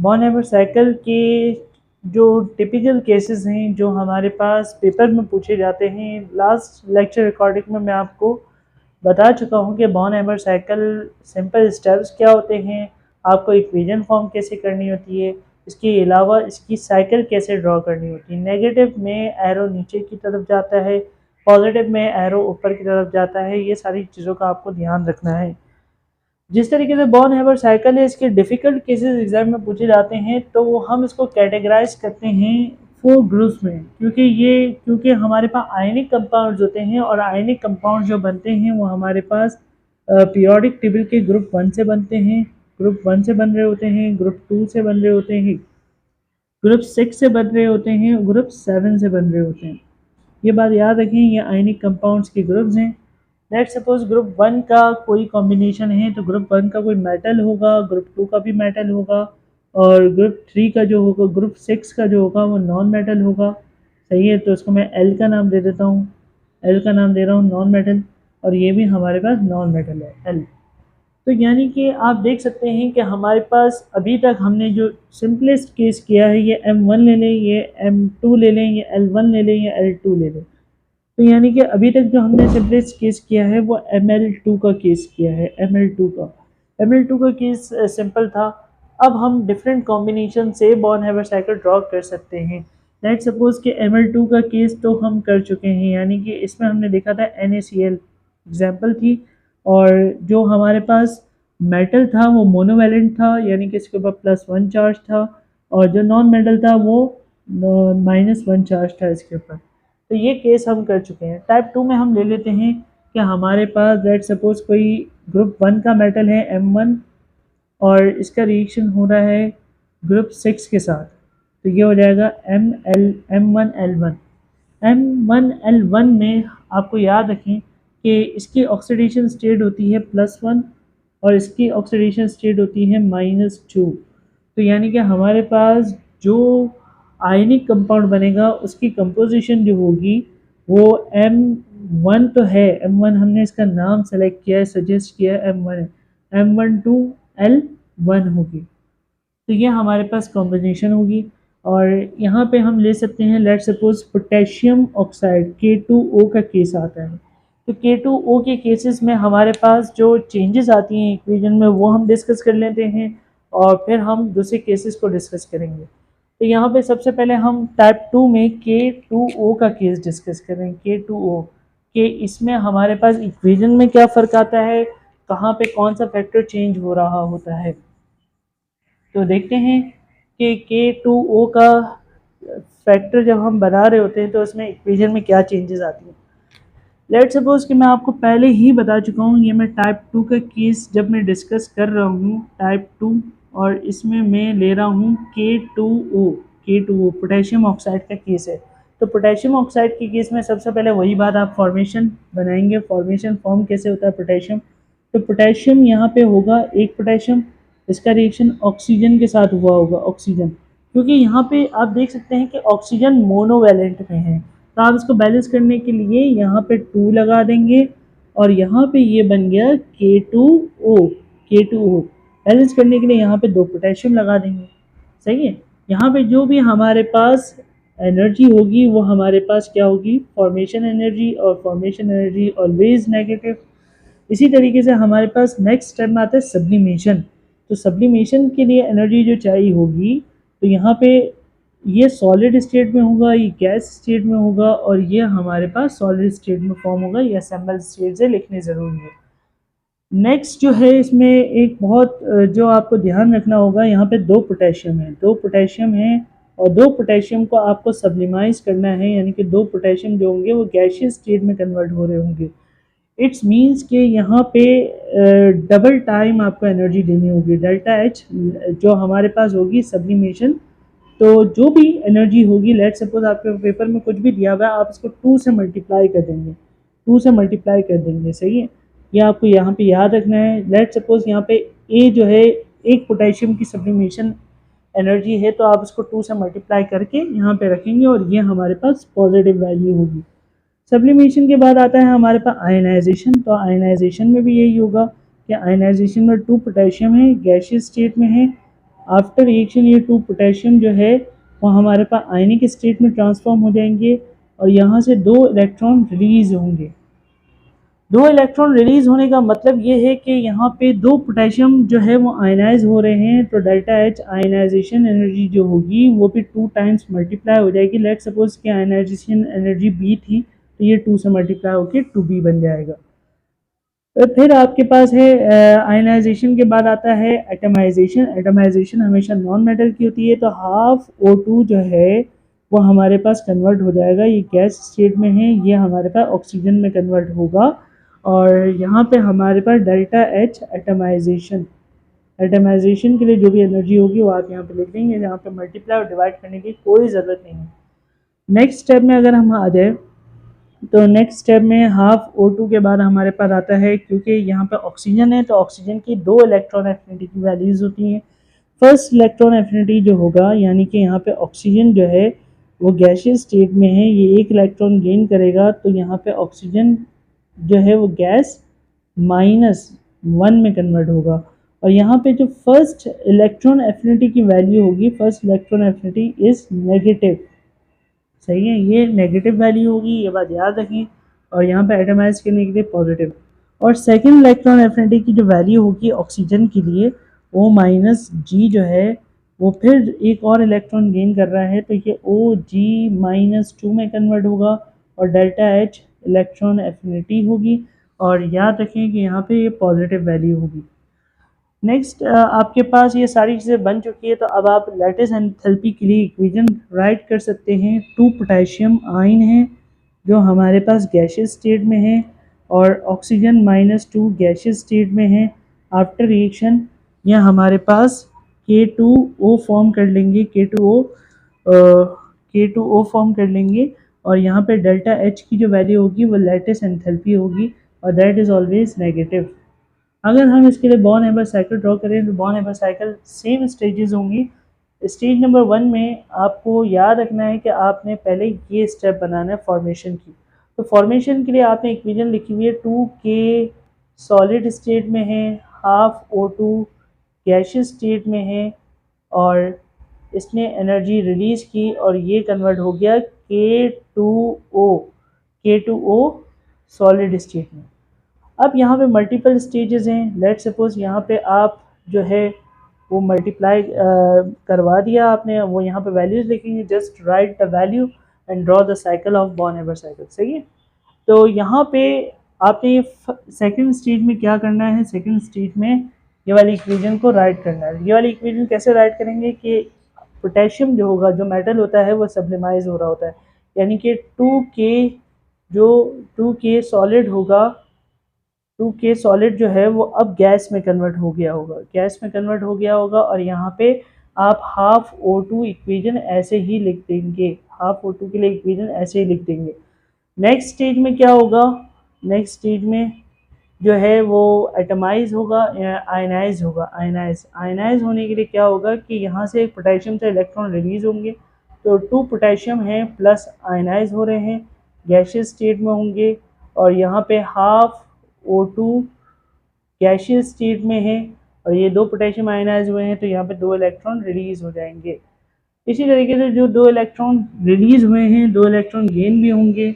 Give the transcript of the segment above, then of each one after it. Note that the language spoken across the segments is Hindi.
बॉन हैमर साइकिल के जो टिपिकल केसेस हैं जो हमारे पास पेपर में पूछे जाते हैं, लास्ट लेक्चर रिकॉर्डिंग में मैं आपको बता चुका हूँ कि बॉन हैमर साइकिल सिंपल स्टेप्स क्या होते हैं, आपको इक्वेशन फॉर्म कैसे करनी होती है, इसके अलावा इसकी साइकिल कैसे ड्रॉ करनी होती है। नेगेटिव में एरो नीचे की तरफ जाता है, पॉजिटिव में एरो ऊपर की तरफ जाता है। ये सारी चीज़ों का आपको ध्यान रखना है। जिस तरीके से बॉर्न हैमर साइकिल है, इसके डिफ़िकल्ट केसेस एग्जाम में पूछे जाते हैं, तो हम इसको कैटेगराइज करते हैं 4 ग्रुप्स में, क्योंकि हमारे पास आयनिक कंपाउंड्स होते हैं और आयनिक कंपाउंड जो बनते हैं वो हमारे पास पीरियोडिक टेबल के ग्रुप 1 से बनते हैं, ग्रुप 1 से बन रहे होते हैं, ग्रुप 2 से बन रहे होते हैं, ग्रुप 6 से बन रहे होते हैं, ग्रुप 7 से बन रहे होते हैं। ये बात याद रखें, ये आयनिक कंपाउंड्स के ग्रुप्स हैं। लेट सपोज ग्रुप 1 का कोई कॉम्बिनेशन है तो ग्रुप 1 का कोई मेटल होगा, ग्रुप 2 का भी मेटल होगा, और ग्रुप 3 का जो होगा, ग्रुप 6 का जो होगा वो नॉन मेटल होगा। सही है, तो इसको मैं एल का नाम दे देता हूँ, एल का नाम दे रहा हूँ नॉन मेटल, और ये भी हमारे पास नॉन मेटल है एल। तो यानी कि आप देख सकते हैं कि हमारे पास अभी तक हमने जो सिंपलेस्ट केस किया है, ये M1 ले लें, ये M2 ले लें, ये L1 ले लें, ये L2 ले लें। तो यानी कि अभी तक जो हमने सिंपलेस्ट केस किया है वो ML2 का केस किया है, ML2 का केस सिंपल था। अब हम डिफरेंट कॉम्बिनेशन से बॉर्न हैमर साइकिल ड्रॉ कर सकते हैं। लेट सपोज कि ML2 का केस तो हम कर चुके हैं, यानी कि इसमें हमने देखा था NaCl एग्जाम्पल थी, और जो हमारे पास मेटल था वो मोनोवैलेंट था, यानी कि इसके ऊपर +1 चार्ज था, और जो नॉन मेटल था वो -1 चार्ज था इसके ऊपर। तो ये केस हम कर चुके हैं। टाइप 2 में हम ले लेते हैं कि हमारे पास लेट सपोज कोई ग्रुप 1 का मेटल है M1, और इसका रिएक्शन हो रहा है ग्रुप 6 के साथ, तो ये हो जाएगा M1L1। M1L1 में आपको याद रखें कि इसकी ऑक्सीडेशन स्टेट होती है +1 और इसकी ऑक्सीडेशन स्टेट होती है -2। तो यानी कि हमारे पास जो आयनिक कंपाउंड बनेगा उसकी कंपोजिशन जो होगी वो M1 तो है, M1 हमने इसका नाम सेलेक्ट किया है, सजेस्ट किया है M1 है, M12L1 होगी। तो ये हमारे पास कॉम्बिनेशन होगी। और यहाँ पे हम ले सकते हैं let suppose potassium oxide K2O का केस आता है। तो K2O के केसेस में हमारे पास जो चेंजेस आती हैं इक्वेशन में वो हम डिस्कस कर लेते हैं, और फिर हम दूसरे केसेस को डिस्कस करेंगे। तो यहाँ पे सबसे पहले हम टाइप 2 में K2O का केस डिस्कस करें। K2O के इसमें हमारे पास इक्वेशन में क्या फ़र्क आता है, कहाँ पे कौन सा फैक्टर चेंज हो रहा होता है। तो देखते हैं कि K2O का फैक्टर जब हम बना रहे होते हैं तो उसमें इक्वेशन में क्या चेंजेस आती हैं। लेट सपोज कि मैं आपको पहले ही बता चुका हूँ, ये मैं टाइप 2 का केस जब मैं डिस्कस कर रहा हूँ टाइप 2, और इसमें मैं ले रहा हूँ K2O पोटेशियम ऑक्साइड का केस है। तो पोटेशियम ऑक्साइड के केस में सबसे पहले वही बात, आप फॉर्मेशन बनाएंगे, फॉर्मेशन फॉर्म कैसे होता है पोटेशियम। तो पोटेशियम यहाँ पे होगा एक पोटेशियम, इसका रिएक्शन ऑक्सीजन के साथ हुआ होगा, ऑक्सीजन, क्योंकि यहाँ पे आप देख सकते हैं कि ऑक्सीजन मोनोवैलेंट में है, तो आप इसको बैलेंस करने के लिए यहाँ पे 2 लगा देंगे, और यहाँ पे ये बन गया K2O बैलेंस करने के लिए यहाँ पे 2 पोटेशियम लगा देंगे। सही है, यहाँ पे जो भी हमारे पास एनर्जी होगी वो हमारे पास क्या होगी, फॉर्मेशन एनर्जी, और फॉर्मेशन एनर्जी ऑलवेज नेगेटिव। इसी तरीके से हमारे पास नेक्स्ट स्टेप में आता है सब्लिमेशन। तो सब्लिमेशन के लिए एनर्जी जो चाहिए होगी, तो यहाँ पे ये सॉलिड स्टेट में होगा, ये गैस स्टेट में होगा, और ये हमारे पास सॉलिड स्टेट में फॉर्म होगा। ये असेंबल स्टेट से लिखने ज़रूरी है। नेक्स्ट जो है इसमें एक बहुत जो आपको ध्यान रखना होगा, यहाँ पे 2 पोटेशियम है, 2 पोटेशियम है, और 2 पोटेशियम को आपको सब्लिमाइज करना है, यानी कि 2 पोटेशियम जो होंगे वो गैशियस स्टेट में कन्वर्ट हो रहे होंगे। इट्स मीन्स कि यहाँ पे डबल टाइम आपको एनर्जी देनी होगी, डेल्टा एच जो हमारे पास होगी सब्लिमेशन। तो जो भी एनर्जी होगी, लेट सपोज आपके पेपर में कुछ भी दिया हुआ है, आप इसको 2 से मल्टीप्लाई कर देंगे, 2 से मल्टीप्लाई कर देंगे। सही है, ये आपको यहाँ पे याद रखना है। लेट सपोज यहाँ पे ए जो है एक पोटेशियम की सब्लिमेशन एनर्जी है, तो आप इसको 2 से मल्टीप्लाई करके यहाँ पे रखेंगे, और ये हमारे पास पॉजिटिव वैल्यू होगी। सब्लिमेशन के बाद आता है हमारे पास आयनाइजेशन। तो आयनाइजेशन में भी यही होगा कि आयनाइजेशन में 2 पोटेशियम है, गैशियस स्टेट में है, आफ्टर रिएक्शन ये 2 पोटेशियम जो है वो हमारे पास आयनिक स्टेट में ट्रांसफॉर्म हो जाएंगे और यहाँ से 2 इलेक्ट्रॉन रिलीज होंगे। 2 इलेक्ट्रॉन रिलीज होने का मतलब ये है कि यहाँ पे 2 पोटेशियम जो है वो आयनाइज हो रहे हैं, तो डेल्टा एच आयनाइजेशन एनर्जी जो होगी वो भी 2 टाइम्स मल्टीप्लाई हो जाएगी। लेट सपोज कि आयनाइजेशन एनर्जी बी थी तो ये 2 से मल्टीप्लाई होकर 2b बन जाएगा। तो फिर आपके पास है आयनाइजेशन के बाद आता है एटमाइजेशन। एटमाइजेशन हमेशा नॉन मेटल की होती है, तो हाफ O2 जो है वो हमारे पास कन्वर्ट हो जाएगा, ये गैस स्टेट में है, ये हमारे पास ऑक्सीजन में कन्वर्ट होगा। और यहाँ पे हमारे पास डेल्टा एच एटमाइजेशन, एटमाइजेशन के लिए जो भी एनर्जी होगी वो आप यहाँ पे लिख देंगे, जहाँ पे मल्टीप्लाई और डिवाइड करने की कोई ज़रूरत नहीं है। नेक्स्ट स्टेप में अगर हम आ जाए तो नेक्स्ट स्टेप में हाफ O2 के बाद हमारे पास आता है, क्योंकि यहाँ पे ऑक्सीजन है तो ऑक्सीजन की 2 इलेक्ट्रॉन एफिनिटी की वैल्यूज़ होती हैं। फर्स्ट इलेक्ट्रॉन एफिनिटी जो होगा, यानी कि यहाँ पे ऑक्सीजन जो है वो गैसियस स्टेट में है, ये 1 इलेक्ट्रॉन गेन करेगा, तो यहाँ पे ऑक्सीजन जो है वो गैस -1 में कन्वर्ट होगा। और यहाँ पे जो फर्स्ट इलेक्ट्रॉन एफिनिटी की वैल्यू होगी, first electron affinity is negative, सही है, ये नेगेटिव वैल्यू होगी, ये बात याद रखें। और यहाँ पे एटमाइज करने के लिए पॉजिटिव। और सेकंड इलेक्ट्रॉन एफिनिटी की जो वैल्यू होगी ऑक्सीजन के लिए वो -G जो है वो फिर एक और इलेक्ट्रॉन गेन कर रहा है, तो ये OG-2 में कन्वर्ट होगा और डेल्टा एच इलेक्ट्रॉन एफिनिटी होगी। और याद रखें कि यहाँ पे ये पॉजिटिव वैल्यू होगी। नेक्स्ट आपके पास ये सारी चीज़ें बन चुकी है, तो अब आप लैटिस एंथैल्पी के लिए इक्वेशन राइट कर सकते हैं। 2 पोटेशियम आयन है जो हमारे पास गैसियस स्टेट में है और ऑक्सीजन -2 गैसियस स्टेट में है। आफ्टर रिएक्शन यह हमारे पास K2O फॉर्म कर लेंगे, K2O फॉर्म कर लेंगे और यहाँ पे डेल्टा एच की जो वैल्यू होगी वो लैटिस एंथैल्पी होगी और दैट इज़ ऑलवेज नेगेटिव। अगर हम इसके लिए बॉर्न हेबर साइकिल ड्रॉ करें तो Born Haber cycle same stages होंगी। स्टेज नंबर 1 में आपको याद रखना है कि आपने पहले ये स्टेप बनाना है फॉर्मेशन की। तो फॉर्मेशन के लिए आपने इक्वेशन लिखी हुई है 2K सॉलिड स्टेट में है, हाफ O2 गैसियस स्टेट में है और इसने एनर्जी रिलीज़ की और ये कन्वर्ट हो गया K2O सॉलिड स्टेट में। अब यहाँ पे मल्टीपल स्टेजेस हैं। लेट सपोज यहाँ पे आप जो है वो मल्टीप्लाई करवा दिया आपने, वो यहाँ पे वैल्यूज लिखेंगे, just write the value and draw the cycle of Born Haber cycle, सही है। तो यहाँ पे आपने ये सेकंड स्टेज में क्या करना है, सेकंड स्टेज में ये वाली इक्वेशन को राइट करना है। ये वाली इक्वेशन कैसे राइट करेंगे कि पोटेशियम जो होगा, जो मेटल होता है वो सब्लिमाइज हो रहा होता है, यानी कि 2K सॉलिड होगा, 2K सॉलिड जो है वो अब गैस में कन्वर्ट हो गया होगा, गैस में कन्वर्ट हो गया होगा और यहाँ पे आप हाफ O2 इक्वेशन ऐसे ही लिख देंगे, हाफ O2 के लिए इक्वेशन ऐसे ही लिख देंगे। नेक्स्ट स्टेज में क्या होगा, नेक्स्ट स्टेज में जो है वो एटमाइज होगा, आयनाइज होगा। आयनाइज होने के लिए क्या होगा कि यहाँ से एक पोटेशियम से इलेक्ट्रॉन रिलीज होंगे, तो 2 पोटेशियम हैं प्लस आयनाइज हो रहे हैं, गैसियस स्टेट में होंगे और यहाँ पे हाफ O2 गैसियस स्टेट में है और ये 2 पोटेशियम आयनाइज हुए हैं, तो यहाँ पे 2 इलेक्ट्रॉन रिलीज हो जाएंगे। इसी तरीके से जो 2 इलेक्ट्रॉन रिलीज हुए हैं 2 इलेक्ट्रॉन गेन भी होंगे।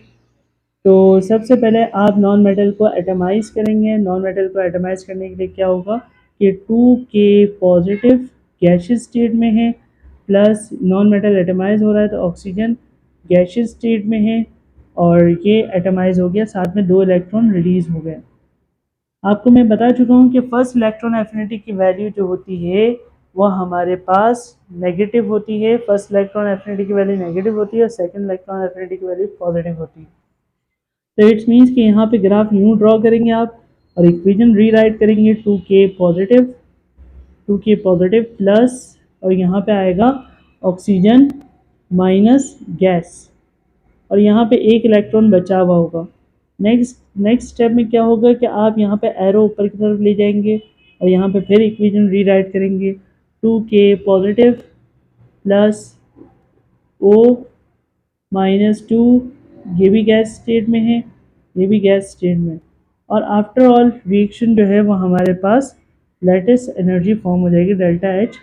तो सबसे पहले आप नॉन मेटल को एटमाइज करेंगे। नॉन मेटल को एटमाइज करने के लिए क्या होगा कि 2K पॉजिटिव गैसियस स्टेट में है प्लस नॉन मेटल एटमाइज हो रहा है तो ऑक्सीजन गैसियस स्टेट में है और ये एटमाइज हो गया, साथ में 2 इलेक्ट्रॉन रिलीज हो गए। आपको मैं बता चुका हूँ कि फर्स्ट इलेक्ट्रॉन एफिनिटी की वैल्यू जो होती है वह हमारे पास नेगेटिव होती है, फर्स्ट इलेक्ट्रॉन एफिनिटी की वैल्यू नेगेटिव होती है और सेकंड इलेक्ट्रॉन एफिनिटी की वैल्यू पॉजिटिव होती है। तो इट्स मीन्स कि यहाँ पे ग्राफ यूँ ड्रॉ करेंगे आप और इक्वेशन रीराइट करेंगे 2K पॉजिटिव प्लस और यहाँ पे आएगा ऑक्सीजन माइनस गैस और यहाँ पे 1 इलेक्ट्रॉन बचा हुआ होगा। नेक्स्ट स्टेप में क्या होगा कि आप यहाँ पे एरो ऊपर की तरफ ले जाएंगे और यहाँ पे फिर इक्वेशन रीराइट करेंगे 2K पॉजिटिव प्लस O-2, ये भी गैस स्टेट में है, ये भी गैस स्टेट में, और आफ्टर ऑल रिएक्शन जो है वो हमारे पास लैटिस एनर्जी फॉर्म हो जाएगी डेल्टा एच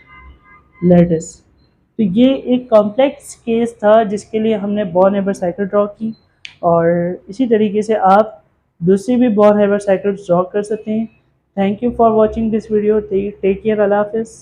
लेटिस। तो ये एक कॉम्प्लेक्स केस था जिसके लिए हमने बॉर्न हेबर साइकिल ड्रॉ की, और इसी तरीके से आप दूसरी भी बॉर्न हेबर साइकिल्स ड्रॉ कर सकते हैं। Thank you for watching this video. Take care. अल्लाह हाफिज़।